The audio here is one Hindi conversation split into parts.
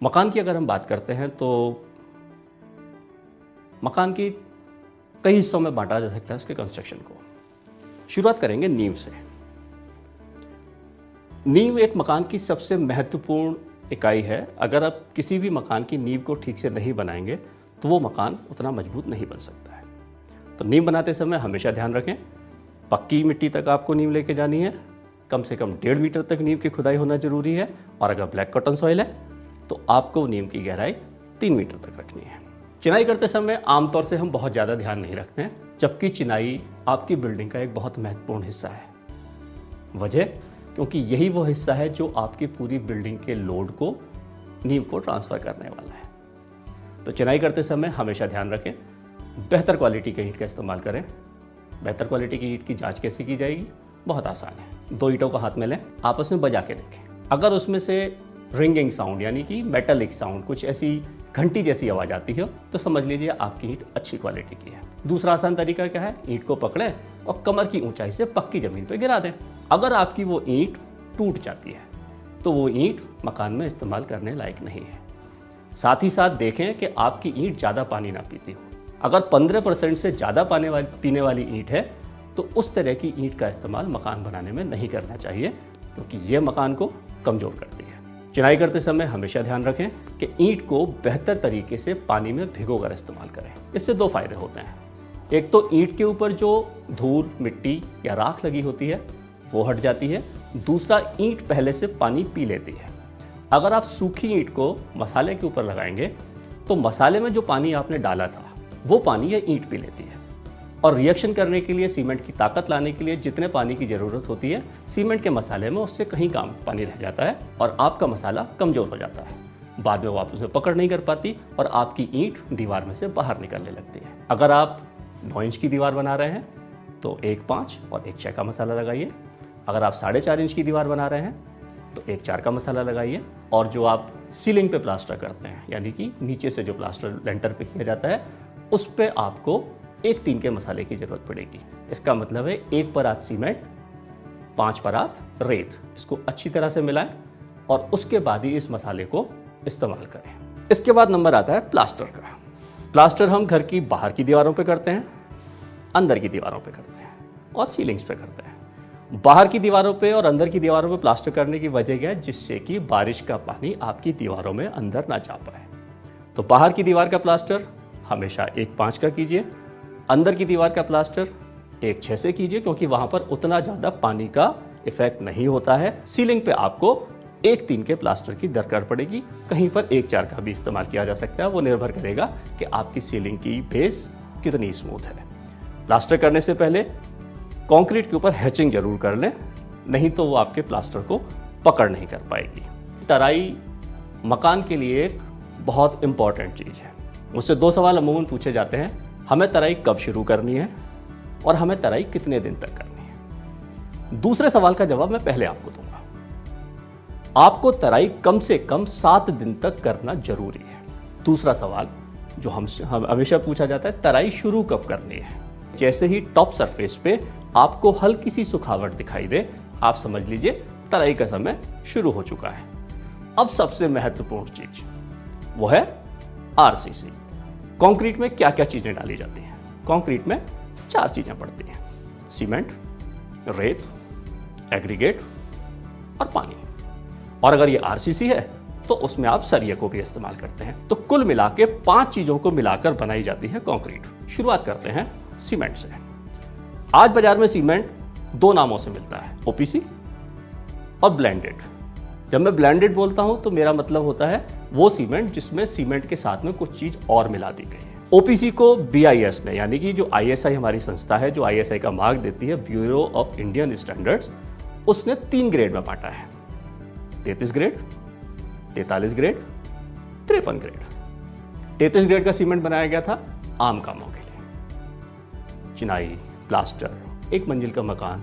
मकान की अगर हम बात करते हैं तो मकान की कई हिस्सों में बांटा जा सकता है उसके कंस्ट्रक्शन को। शुरुआत करेंगे नींव से। नींव एक मकान की सबसे महत्वपूर्ण इकाई है। अगर आप किसी भी मकान की नींव को ठीक से नहीं बनाएंगे तो वो मकान उतना मजबूत नहीं बन सकता है। तो नींव बनाते समय हमेशा ध्यान रखें, पक्की मिट्टी तक आपको नींव लेके जानी है। कम से कम 1.5 मीटर तक नींव की खुदाई होना जरूरी है। और अगर ब्लैक कॉटन सॉइल है तो आपको नींव की गहराई 3 मीटर तक रखनी है। चिनाई करते समय आमतौर से हम बहुत ज्यादा ध्यान नहीं रखते हैं, जबकि चिनाई आपकी बिल्डिंग का एक बहुत महत्वपूर्ण हिस्सा है। वजह, क्योंकि यही वो हिस्सा है जो आपकी पूरी बिल्डिंग के लोड को, नींव को ट्रांसफर करने वाला है। तो चिनाई करते समय हमेशा ध्यान रखें, बेहतर क्वालिटी के ईंट का इस्तेमाल करें। बेहतर क्वालिटी की ईंट की जांच कैसे की जाएगी? बहुत आसान है। 2 ईंटों को हाथ में लें, आपस में बजा के देखें। अगर उसमें से रिंगिंग साउंड यानी कि मेटालिक साउंड, कुछ ऐसी घंटी जैसी आवाज आती है, तो समझ लीजिए आपकी ईंट अच्छी क्वालिटी की है। दूसरा आसान तरीका क्या है? ईंट को पकड़ें और कमर की ऊंचाई से पक्की जमीन पर गिरा दें। अगर आपकी वो ईंट टूट जाती है तो वो ईंट मकान में इस्तेमाल करने लायक नहीं है। साथ ही साथ देखें कि आपकी ईंट ज्यादा पानी ना पीती हो। अगर 15% से ज्यादा पीने वाली ईंट है तो उस तरह की ईंट का इस्तेमाल मकान बनाने में नहीं करना चाहिए, क्योंकि यह मकान को कमजोर करती है। चिनाई करते समय हमेशा ध्यान रखें कि ईंट को बेहतर तरीके से पानी में भिगोकर इस्तेमाल करें। इससे 2 फायदे होते हैं। एक तो ईंट के ऊपर जो धूल, मिट्टी या राख लगी होती है वो हट जाती है। दूसरा, ईंट पहले से पानी पी लेती है। अगर आप सूखी ईंट को मसाले के ऊपर लगाएंगे तो मसाले में जो पानी आपने डाला था वो पानी ये ईंट पी लेती है। और रिएक्शन करने के लिए, सीमेंट की ताकत लाने के लिए जितने पानी की जरूरत होती है, सीमेंट के मसाले में उससे कहीं कम पानी रह जाता है और आपका मसाला कमजोर हो जाता है। बाद में वो आप उसमें पकड़ नहीं कर पाती और आपकी ईंट दीवार में से बाहर निकलने लगती है। अगर आप 9 इंच की दीवार बना रहे हैं तो 1.5 और 1.6 का मसाला लगाइए। अगर आप 4.5 इंच की दीवार बना रहे हैं तो 1.4 का मसाला लगाइए। और जो आप सीलिंग पे प्लास्टर करते हैं, यानी कि नीचे से जो प्लास्टर लेंटर पे किया जाता है, उस पे आपको 1/3 के मसाले की जरूरत पड़ेगी। इसका मतलब है 1 परात सीमेंट, 5 परात रेत। इसको अच्छी तरह से मिलाएं और उसके बाद ही इस मसाले को इस्तेमाल करें। इसके बाद नंबर आता है प्लास्टर का। प्लास्टर हम घर की बाहर की दीवारों पे करते हैं, अंदर की दीवारों पे करते हैं और सीलिंग्स पे करते हैं। बाहर की दीवारों पे और अंदर की दीवारों पे प्लास्टर करने की वजह क्या है? जिससे कि बारिश का पानी आपकी दीवारों में अंदर ना जा पाए। तो बाहर की दीवार का प्लास्टर हमेशा 1.5 का कीजिए। अंदर की दीवार का प्लास्टर 1.6 से कीजिए, क्योंकि वहां पर उतना ज्यादा पानी का इफेक्ट नहीं होता है। सीलिंग पे आपको 1.3 के प्लास्टर की दरकार पड़ेगी। कहीं पर 1.4 का भी इस्तेमाल किया जा सकता है। वो निर्भर करेगा कि आपकी सीलिंग की बेस कितनी स्मूथ है। प्लास्टर करने से पहले कंक्रीट के ऊपर हैचिंग जरूर कर लें, नहीं तो वो आपके प्लास्टर को पकड़ नहीं कर पाएगी। तराई मकान के लिए एक बहुत इंपॉर्टेंट चीज है। मुझसे 2 सवाल अमूमन पूछे जाते हैं, हमें तराई कब शुरू करनी है और हमें तराई कितने दिन तक करनी है। दूसरे सवाल का जवाब मैं पहले आपको दूंगा। आपको तराई कम से कम 7 दिन तक करना जरूरी है। दूसरा सवाल जो हम हमेशा पूछा जाता है, तराई शुरू कब करनी है। जैसे ही टॉप सरफेस पे आपको हल्की सी सुखावट दिखाई दे, आप समझ लीजिए तराई का समय शुरू हो चुका है। अब सबसे महत्वपूर्ण चीज वो है आरसीसी। कंक्रीट में क्या क्या चीजें डाली जाती हैं? कंक्रीट में 4 चीजें पड़ती हैं: सीमेंट, रेत, एग्रीगेट और पानी। और अगर ये आरसीसी है तो उसमें आप सरिये को भी इस्तेमाल करते हैं। तो कुल मिला के 5 चीजों को मिलाकर बनाई जाती है कंक्रीट। शुरुआत करते हैं सीमेंट से। आज बाजार में सीमेंट 2 नामों से मिलता है, ओपीसी और ब्लेंडेड। जब मैं ब्लेंडेड बोलता हूं तो मेरा मतलब होता है वो सीमेंट जिसमें सीमेंट के साथ में कुछ चीज और मिला दी गई है। ओपीसी को बीआईएस ने, यानी कि जो आईएसआई हमारी संस्था है जो आईएसआई का मार्क देती है, ब्यूरो ऑफ इंडियन स्टैंडर्ड्स, उसने 3 ग्रेड में बांटा है: 33 ग्रेड, 43 ग्रेड, 53 ग्रेड। 33 ग्रेड का सीमेंट बनाया गया था आम कामों के लिए, चिनाई, प्लास्टर, 1 मंजिल का मकान।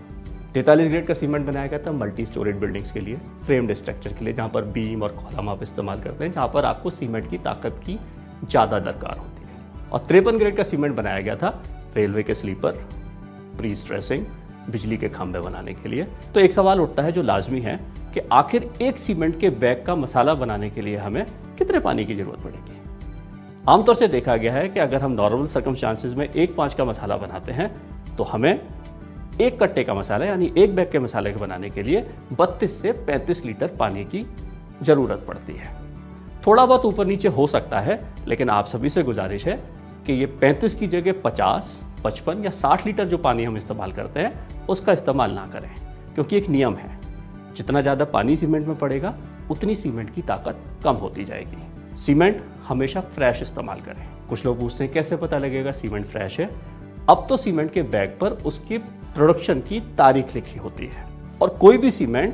43 ग्रेड का सीमेंट बनाया गया था मल्टी स्टोरेज बिल्डिंग्स के लिए, फ्रेम्ड स्ट्रक्चर के लिए, जहां पर बीम और कॉलम आप इस्तेमाल करते हैं, जहां पर आपको सीमेंट की ताकत की ज्यादा दरकार होती है। और 53 ग्रेड का सीमेंट बनाया गया था रेलवे के स्लीपर, प्री स्ट्रेसिंग, बिजली के खंभे बनाने के लिए। तो एक सवाल उठता है जो लाजमी है कि आखिर एक सीमेंट के बैग का मसाला बनाने के लिए हमें कितने पानी की जरूरत पड़ेगी। आमतौर से देखा गया है कि अगर हम नॉर्मल सर्कमस्टांसेस में 1/5 का मसाला बनाते हैं तो हमें एक कट्टे का मसाला यानी एक बैग के मसाले को बनाने के लिए 32 से 35 लीटर पानी की जरूरत पड़ती है। थोड़ा बहुत ऊपर नीचे हो सकता है, लेकिन आप सभी से गुजारिश है कि ये 35 की जगह 50, 55 या 60 लीटर जो पानी हम इस्तेमाल करते हैं उसका इस्तेमाल ना करें, क्योंकि एक नियम है, जितना ज़्यादा पानी सीमेंट में पड़ेगा उतनी सीमेंट की ताकत कम होती जाएगी। सीमेंट हमेशा फ्रेश इस्तेमाल करें। कुछ लोग पूछते हैं कैसे पता लगेगा सीमेंट फ्रेश है। अब तो सीमेंट के बैग पर उसकी प्रोडक्शन की तारीख लिखी होती है और कोई भी सीमेंट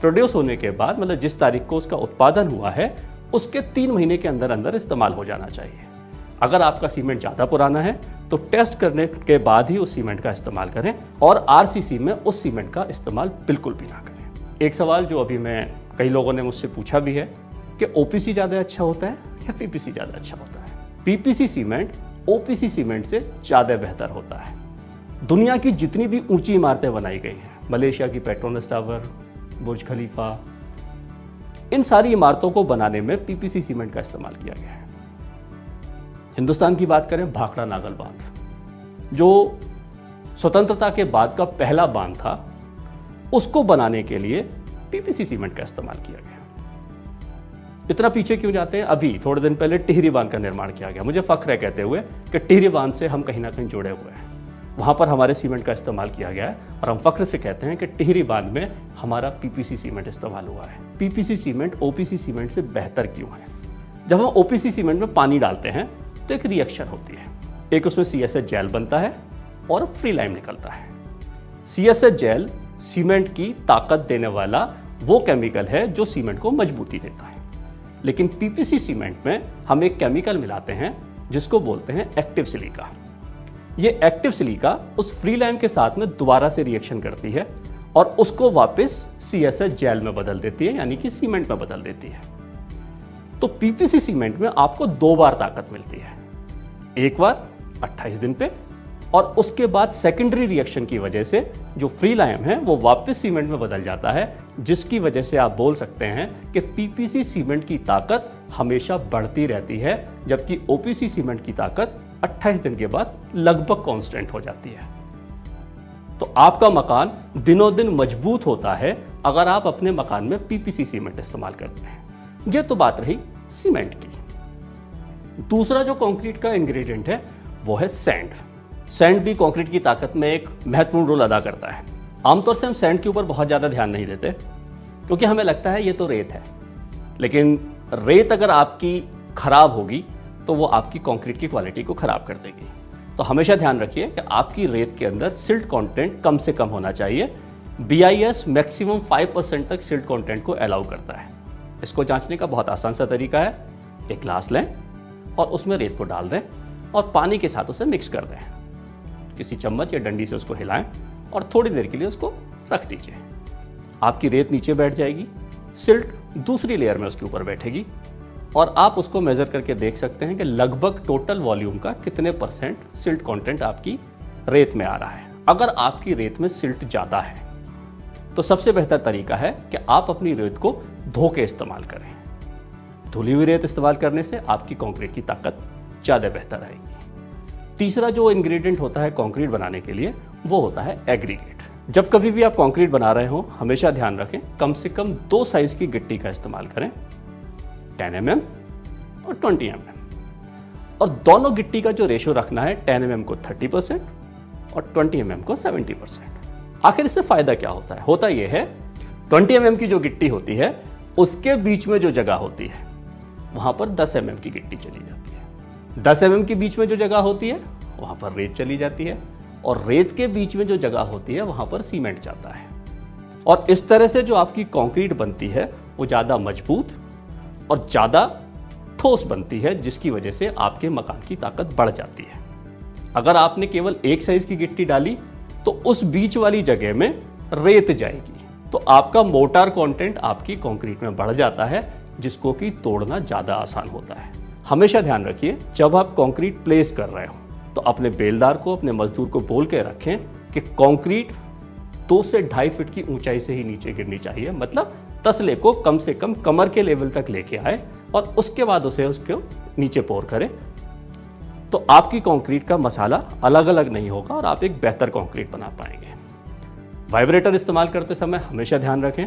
प्रोड्यूस होने के बाद, मतलब जिस तारीख को उसका उत्पादन हुआ है, उसके 3 महीने के अंदर अंदर इस्तेमाल हो जाना चाहिए। अगर आपका सीमेंट ज़्यादा पुराना है तो टेस्ट करने के बाद ही उस सीमेंट का इस्तेमाल करें और आरसीसी में उस सीमेंट का इस्तेमाल बिल्कुल भी ना करें। एक सवाल जो अभी कई लोगों ने मुझसे पूछा भी है कि ओपीसी ज़्यादा अच्छा होता है या पीपीसी ज़्यादा अच्छा होता है। पीपीसी सीमेंट ओपीसी सीमेंट से ज़्यादा बेहतर होता है। दुनिया की जितनी भी ऊंची इमारतें बनाई गई हैं, मलेशिया की पेट्रोनस टावर, बुर्ज खलीफा, इन सारी इमारतों को बनाने में पीपीसी सीमेंट का इस्तेमाल किया गया है। हिंदुस्तान की बात करें, भाखड़ा नागल बांध जो स्वतंत्रता के बाद का पहला बांध था, उसको बनाने के लिए पीपीसी सीमेंट का इस्तेमाल किया गया। इतना पीछे क्यों जाते हैं? अभी थोड़े दिन पहले टिहरी बांध का निर्माण किया गया। मुझे फख्र है कहते हुए कि टिहरी बांध से हम कहीं ना कहीं जुड़े हुए हैं। वहां पर हमारे सीमेंट का इस्तेमाल किया गया है और हम फख्र से कहते हैं कि टिहरी बांध में हमारा पीपीसी सीमेंट इस्तेमाल हुआ है। पीपीसी सीमेंट ओपीसी सीमेंट से बेहतर क्यों है? जब हम ओपीसी सीमेंट में पानी डालते हैं तो एक रिएक्शन होती है, एक उसमें सीएसएच जेल बनता है और फ्री लाइम निकलता है। सीएसएच जेल सीमेंट की ताकत देने वाला वो केमिकल है जो सीमेंट को मजबूती देता है। लेकिन पीपीसी सीमेंट में हम एक केमिकल मिलाते हैं जिसको बोलते हैं एक्टिव सिलिका। ये एक्टिव सिलिका उस फ्री लाइम के साथ में दोबारा से रिएक्शन करती है और उसको वापस सीएसएच जेल में बदल देती है, यानी कि सीमेंट में बदल देती है। तो पीपीसी सीमेंट में आपको 2 बार ताकत मिलती है, एक बार 28 दिन पे और उसके बाद सेकेंडरी रिएक्शन की वजह से जो फ्री लाइम है वो वापस सीमेंट में बदल जाता है, जिसकी वजह से आप बोल सकते हैं कि पीपीसी सीमेंट की ताकत हमेशा बढ़ती रहती है, जबकि ओपीसी सीमेंट की ताकत 28 दिन के बाद लगभग कांस्टेंट हो जाती है। तो आपका मकान दिनों दिन मजबूत होता है अगर आप अपने मकान में पीपीसी सीमेंट इस्तेमाल करते हैं। यह तो बात रही सीमेंट की। दूसरा जो कंक्रीट का इंग्रेडिएंट है वो है सैंड। सैंड भी कंक्रीट की ताकत में एक महत्वपूर्ण रोल अदा करता है। आमतौर से हम सैंड के ऊपर बहुत ज्यादा ध्यान नहीं देते क्योंकि हमें लगता है ये तो रेत है, लेकिन रेत अगर आपकी खराब होगी तो वो आपकी कंक्रीट की क्वालिटी को खराब कर देगी। तो हमेशा ध्यान रखिए कि आपकी रेत के अंदर सिल्ट कंटेंट कम से कम होना चाहिए। बीआईएस मैक्सिमम 5% तक सिल्ट कंटेंट को अलाउ करता है। इसको जांचने का बहुत आसान सा तरीका है, एक ग्लास लें और उसमें रेत को डाल दें और पानी के साथ उसे मिक्स कर दें। किसी चम्मच या डंडी से उसको हिलाएं और थोड़ी देर के लिए उसको रख दीजिए। आपकी रेत नीचे बैठ जाएगी, सिल्ट दूसरी लेयर में उसके ऊपर बैठेगी और आप उसको मेजर करके देख सकते हैं कि लगभग टोटल वॉल्यूम का कितने परसेंट सिल्ट कंटेंट आपकी रेत में आ रहा है। अगर आपकी रेत में सिल्ट ज्यादा है तो सबसे बेहतर तरीका है कि आप अपनी रेत को धो के इस्तेमाल करें। धुली हुई रेत इस्तेमाल करने से आपकी कंक्रीट की ताकत ज्यादा बेहतर आएगी। तीसरा जो इंग्रेडिएंट होता है कंक्रीट बनाने के लिए वो होता है एग्रीगेट। जब कभी भी आप कंक्रीट बना रहे हो हमेशा ध्यान रखें कम से कम 2 साइज की गिट्टी का इस्तेमाल करें, 10 mm और 20 mm। और दोनों गिट्टी का जो रेशियो रखना है 10 mm को 30% और 20 mm को 70%। आखिर इससे फायदा क्या होता है? होता यह है 20 mm की जो गिट्टी होती है उसके बीच में जो जगह होती है वहां पर 10 mm की गिट्टी चली जाती है। 10 mm के बीच में जो जगह होती है वहां पर रेत चली जाती है और रेत के बीच में जो जगह होती है वहां पर सीमेंट जाता है। और इस तरह से जो आपकी कंक्रीट बनती है वो ज्यादा मजबूत और ज्यादा ठोस बनती है, जिसकी वजह से आपके मकान की ताकत बढ़ जाती है। अगर आपने केवल एक साइज की गिट्टी डाली तो उस बीच वाली जगह में रेत जाएगी, तो आपका मोर्टार कंटेंट आपकी कंक्रीट में बढ़ जाता है, जिसको कि तोड़ना ज्यादा आसान होता है। हमेशा ध्यान रखिए जब आप कंक्रीट प्लेस कर रहे हो तो अपने बेलदार को, अपने मजदूर को बोल के रखें कि कंक्रीट 2 से 2.5 फीट की ऊंचाई से ही नीचे गिरनी चाहिए, मतलब तसले को कम से कम कमर के लेवल तक लेके आए और उसके बाद उसको नीचे पोर करें। तो आपकी कंक्रीट का मसाला अलग अलग नहीं होगा और आप एक बेहतर कंक्रीट बना पाएंगे। वाइब्रेटर इस्तेमाल करते समय हमेशा ध्यान रखें,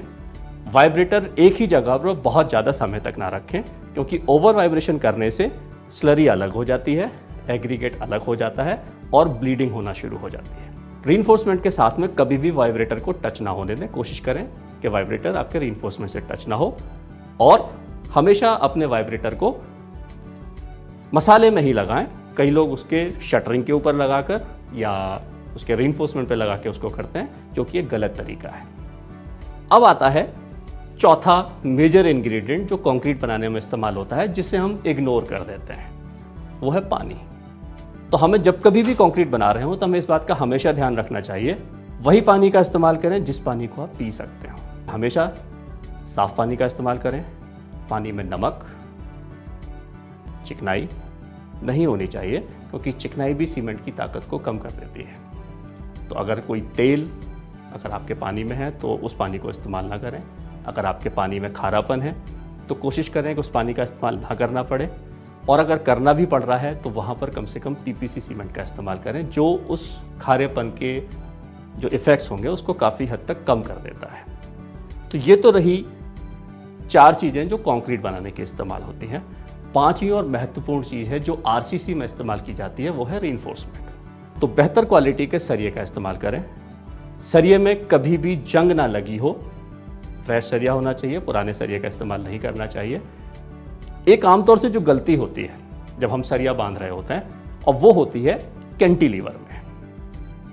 वाइब्रेटर एक ही जगह पर बहुत ज़्यादा समय तक ना रखें, क्योंकि ओवर वाइब्रेशन करने से स्लरी अलग हो जाती है, एग्रीगेट अलग हो जाता है और ब्लीडिंग होना शुरू हो जाती है। रीइंफोर्समेंट के साथ में कभी भी वाइब्रेटर को टच ना होने दें। कोशिश करें कि वाइब्रेटर आपके रीइंफोर्समेंट से टच ना हो और हमेशा अपने वाइब्रेटर को मसाले में ही लगाएं। कई लोग उसके शटरिंग के ऊपर लगाकर या उसके रीइंफोर्समेंट पे लगा के उसको करते हैं, जो कि एक गलत तरीका है। अब आता है चौथा मेजर इंग्रेडिएंट जो कंक्रीट बनाने में इस्तेमाल होता है, जिसे हम इग्नोर कर देते हैं, वो है पानी। तो हमें जब कभी भी कंक्रीट बना रहे हो तो हमें इस बात का हमेशा ध्यान रखना चाहिए, वही पानी का इस्तेमाल करें जिस पानी को आप पी सकते हो। हमेशा साफ पानी का इस्तेमाल करें। पानी में नमक, चिकनाई नहीं होनी चाहिए, क्योंकि चिकनाई भी सीमेंट की ताकत को कम कर देती है। तो अगर कोई तेल अगर आपके पानी में है तो उस पानी को इस्तेमाल ना करें। अगर आपके पानी में खारापन है तो कोशिश करें कि उस पानी का इस्तेमाल ना करना पड़े, और अगर करना भी पड़ रहा है तो वहां पर कम से कम पीपीसी सीमेंट का इस्तेमाल करें, जो उस खारेपन के जो इफेक्ट्स होंगे उसको काफ़ी हद तक कम कर देता है। तो ये तो रही 4 चीज़ें जो कंक्रीट बनाने के इस्तेमाल होती हैं। 5वीं और महत्वपूर्ण चीज़ है जो आरसीसी में इस्तेमाल की जाती है, वो है रीइंफोर्समेंट। तो बेहतर क्वालिटी के सरिये का इस्तेमाल करें। सरिये में कभी भी जंग ना लगी हो, फ्रेश सरिया होना चाहिए, पुराने सरिये का इस्तेमाल नहीं करना चाहिए। एक आमतौर से जो गलती होती है जब हम सरिया बांध रहे होते हैं, और वो होती है कैंटिलीवर में।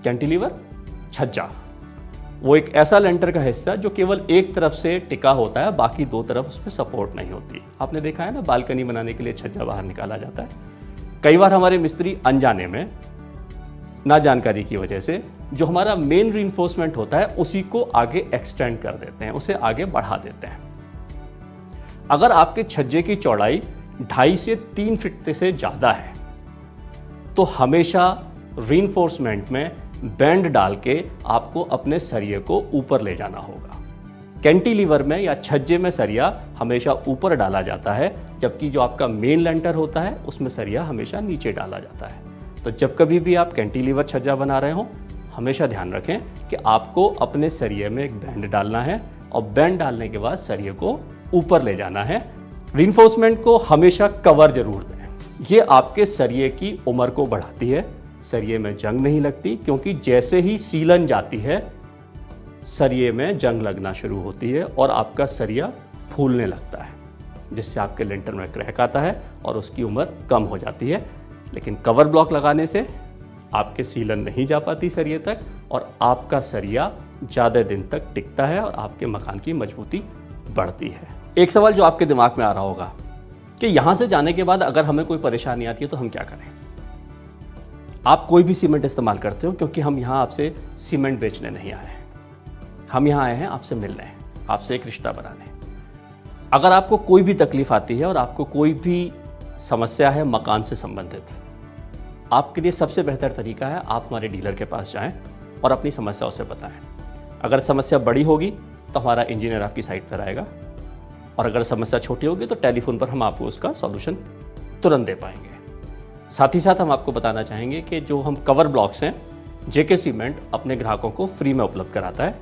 कैंटिलीवर छज्जा, वो एक ऐसा लेंटर का हिस्सा जो केवल एक तरफ से टिका होता है, बाकी 2 तरफ उस पर सपोर्ट नहीं होती। आपने देखा है ना, बालकनी बनाने के लिए छज्जा बाहर निकाला जाता है। कई बार हमारे मिस्त्री अनजाने में, ना जानकारी की वजह से, जो हमारा मेन रीइंफोर्समेंट होता है उसी को आगे एक्सटेंड कर देते हैं, उसे आगे बढ़ा देते हैं। अगर आपके छज्जे की चौड़ाई 2.5 से 3 फीट से ज्यादा है तो हमेशा रीइंफोर्समेंट में बैंड डाल के आपको अपने सरिये को ऊपर ले जाना होगा। कैंटिलीवर में या छज्जे में सरिया हमेशा ऊपर डाला जाता है, जबकि जो आपका मेन लेंटर होता है उसमें सरिया हमेशा नीचे डाला जाता है। तो जब कभी भी आप कैंटिलीवर छज्जा बना रहे हो, हमेशा ध्यान रखें कि आपको अपने सरिये में एक बैंड डालना है और बैंड डालने के बाद सरिये को ऊपर ले जाना है। रीइंफोर्समेंट को हमेशा कवर जरूर दें। ये आपके सरिये की उम्र को बढ़ाती है, सरिये में जंग नहीं लगती, क्योंकि जैसे ही सीलन जाती है सरिये में जंग लगना शुरू होती है और आपका सरिया फूलने लगता है, जिससे आपके लेंटर में क्रैक आता है और उसकी उम्र कम हो जाती है। लेकिन कवर ब्लॉक लगाने से आपके सीलन नहीं जा पाती सरिये तक और आपका सरिया ज़्यादा दिन तक टिकता है और आपके मकान की मजबूती बढ़ती है। एक सवाल जो आपके दिमाग में आ रहा होगा कि यहां से जाने के बाद अगर हमें कोई परेशानी आती है तो हम क्या करें? आप कोई भी सीमेंट इस्तेमाल करते हो, क्योंकि हम यहां आपसे सीमेंट बेचने नहीं आए हैं, हम यहां आए हैं आपसे मिलने, आपसे एक रिश्ता बनाने। अगर आपको कोई भी तकलीफ आती है और आपको कोई भी समस्या है मकान से संबंधित, आपके लिए सबसे बेहतर तरीका है आप हमारे डीलर के पास जाएं और अपनी समस्या उसे बताएं। अगर समस्या बड़ी होगी तो हमारा इंजीनियर आपकी साइट पर आएगा, और अगर समस्या छोटी होगी तो टेलीफोन पर हम आपको उसका सॉल्यूशन तुरंत दे पाएंगे। साथ ही साथ हम आपको बताना चाहेंगे कि जो हम कवर ब्लॉक्स हैं, जेके सीमेंट अपने ग्राहकों को फ्री में उपलब्ध कराता है।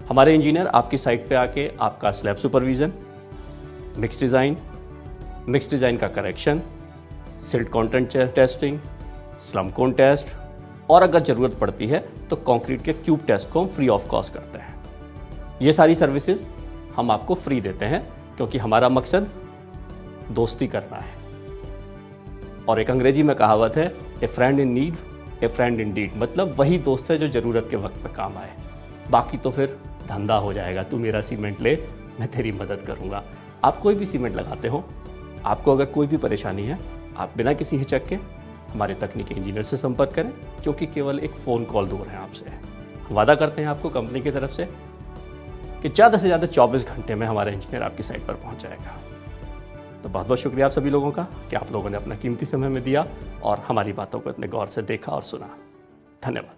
हमारे इंजीनियर आपकी साइट पे आके आपका स्लैब सुपरविजन, मिक्स डिजाइन का correction, silt content testing, slump cone test, और अगर जरूरत पड़ती है तो कंक्रीट के क्यूब टेस्ट को हम फ्री ऑफ कॉस्ट करते हैं। ये सारी सर्विसेज हम आपको फ्री देते हैं, क्योंकि हमारा मकसद दोस्ती करना है। और एक अंग्रेजी में कहावत है, a friend in need a friend in deed, मतलब वही दोस्त है जो जरूरत के वक्त पे काम आए। बाकी तो फिर धंधा हो जाएगा, तू मेरा सीमेंट ले, मैं तेरी मदद करूंगा। आप कोई भी सीमेंट लगाते हो, आपको अगर कोई भी परेशानी है, आप बिना किसी हिचक के हमारे तकनीकी इंजीनियर से संपर्क करें, क्योंकि केवल एक फ़ोन कॉल दूर है आपसे। वादा करते हैं आपको कंपनी की तरफ से कि ज़्यादा से ज़्यादा 24 घंटे में हमारा इंजीनियर आपकी साइट पर पहुंच जाएगा। तो बहुत बहुत शुक्रिया आप सभी लोगों का कि आप लोगों ने अपना कीमती समय में दिया और हमारी बातों को इतने गौर से देखा और सुना। धन्यवाद।